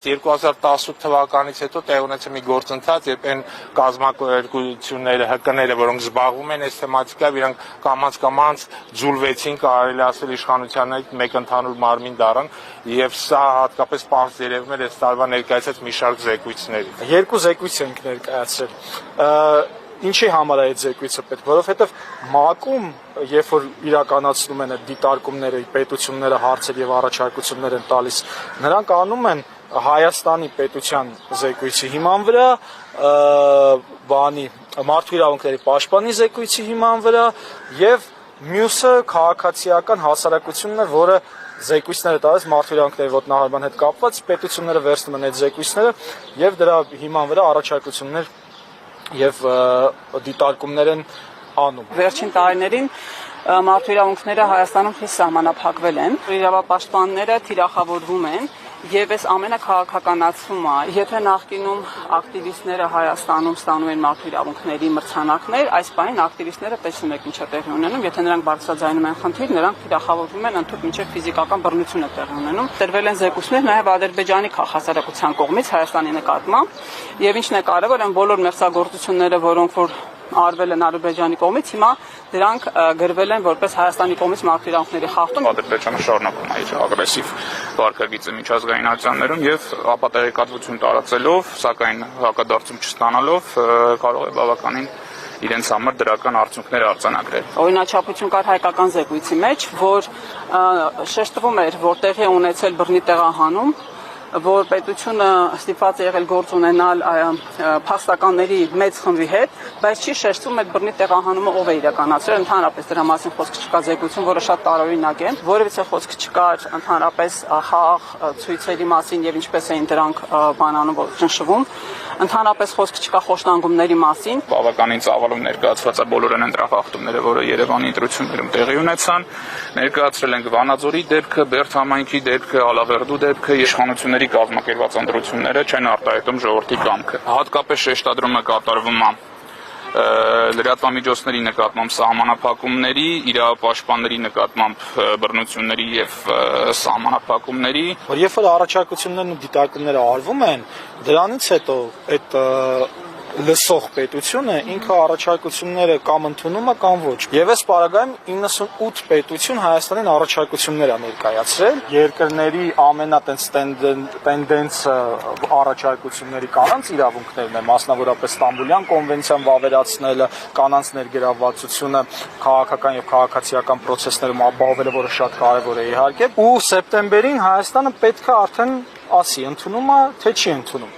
2018 թվականից հետո տեղ ունեցել մի գործընթաց, երբ այն կազմակերպությունները, ՀԿ-ները, որոնք զբաղվում են այս թեմատիկայով, իրանք կամաց ձուլվեցին, կարելի ասել իշխանության հետ մեկ ընդհանուր մարմին դառան, եւ սա հատկապես պարզ երևում էր այս տարվա ներկայացած մի շարք զեկույցների։ Երկու զեկույց ենք ներկայացրել։ Ինչի համար է այդ զեկույցը պետք, որովհետև ՄԱԿ-ում, երբ որ իրականացնում են այդ դիտարկումները, պետությունները հարցեր եւ առաջարկություններ են տալիս, նրանք անում են Հայաստանի պետության զեկույցի հիման վրա, մարդու իրավունքների պաշտպանի զեկույցի հիման վրա եւ մյուսը քաղաքացիական հասարակությունն է, որը զեկույցները տալիս մարդու իրավունքների ոտնահարման հետ կապված, պետությունները վերցնում են այդ զեկույցները եւ դրա հիման վրա առաջարկություններ եւ դիտարկումներ են անում։ Վերջին տարիներին մարդու իրավունքները Հայաստանում խիստ սահմանափակվել են։ Իրավապաշտպանները թիրախավորվում են եւ այս ամենը քաղաքականացվում է։ Եթե նախկինում ակտիվիստները Հայաստանում ստանում են մարդու իրավունքների մրցանակներ, այս պահին ակտիվիստները տեսնում եք ինչ է տեղի ունենում, եթե նրանք բարձրաձայնում են խնդիր, նրանք թիրախավորվում են ընդհանուր մինչև ֆիզիկական բռնություն է տեղի ունենում։ Տրվել են զեկույցներ նաեւ Ադրբեջանի հասարակության կողմից Հայաստանի նկատմամբ եւ ինչն է կարեւոր, այն բոլոր մեղսագործությունները, որոնք որ արվել են Ադրբեջանի կողմից, հիմա դրանք գրվել են որպես Հայաստանի կողմից մարդու իրավունքների խախտում։ Ադրբեջանը շարունակում է իր ագրեսիվ վարքագիծը միջազգայնացիաներում եւ ապատեղեկատվություն տարածելով, սակայն հակադարձում չստանալով կարող է բավականին իրենց համար դրական արդյունքներ արձանագրել։ Օրինաչափություն կար հայկական զեկույցի մեջ, որ շեշտվում էր, որ տեղի է ունեցել բռնի տեղահանում, որ պետությունը ստիպված է եղել գործ ունենալ փաստականների մեծ խմբի հետ, բայց չի շեշտում այդ բռնի տեղահանումը ով է իրականացրել, ընդհանրապես դրա մասին խոսք չկա զեկույցում, որը շատ տարօրինակ է, որևիցե խոսք չկար ընդհանրապես խաղաղ ցույցերի մասին եւ ինչպես էին դրանք բանանում ճնշվում, ընդհանրապես խոսք չկա խոշտանգումների մասին։ Բավականին ծավալով ներկայացված է բոլոր այն ընտրախախտումները, որը Երևանի ընտրություններում տեղի ունեցան, ներկայացրել ենք Վանաձորի դեպքը, Բերդ համայնքի դեպքը, Ալավերդու դեպքը, իշխանությունների կազմակերպված ընտրությունները չեն արտահայտում ժողովրդի կամքը։ Հատկապես շեշտադրումը կատարվում է լրատվամիջոցների նկատմամբ սահմանափակումների, իրավապաշտպանների նկատմամբ բռնությունների եւ սահմանափակումների, որ երբ որ առաջարկություններն ու դիտարկումները արվում են, դրանից հետո այդ լսող պետությունը ինքը առաջարկությունները կամ ընդունում է կամ ոչ։ Եվ այս պարագայում 98 պետություն Հայաստանին առաջարկություններ է ներկայացրել։ Երկրների ամենատենդենսը առաջարկությունների կանանց իրավունքներն է, մասնավորապես Ստամբուլյան կոնվենցիան վավերացնելը, կանանց ներգրավվածությունը քաղաքական եւ քաղաքացիական process-ներում ապահովելը, որը շատ կարեւոր է իհարկե։ Ու սեպտեմբերին Հայաստանը պետք է արդեն ասի, ընդունում է թե չի ընդունում։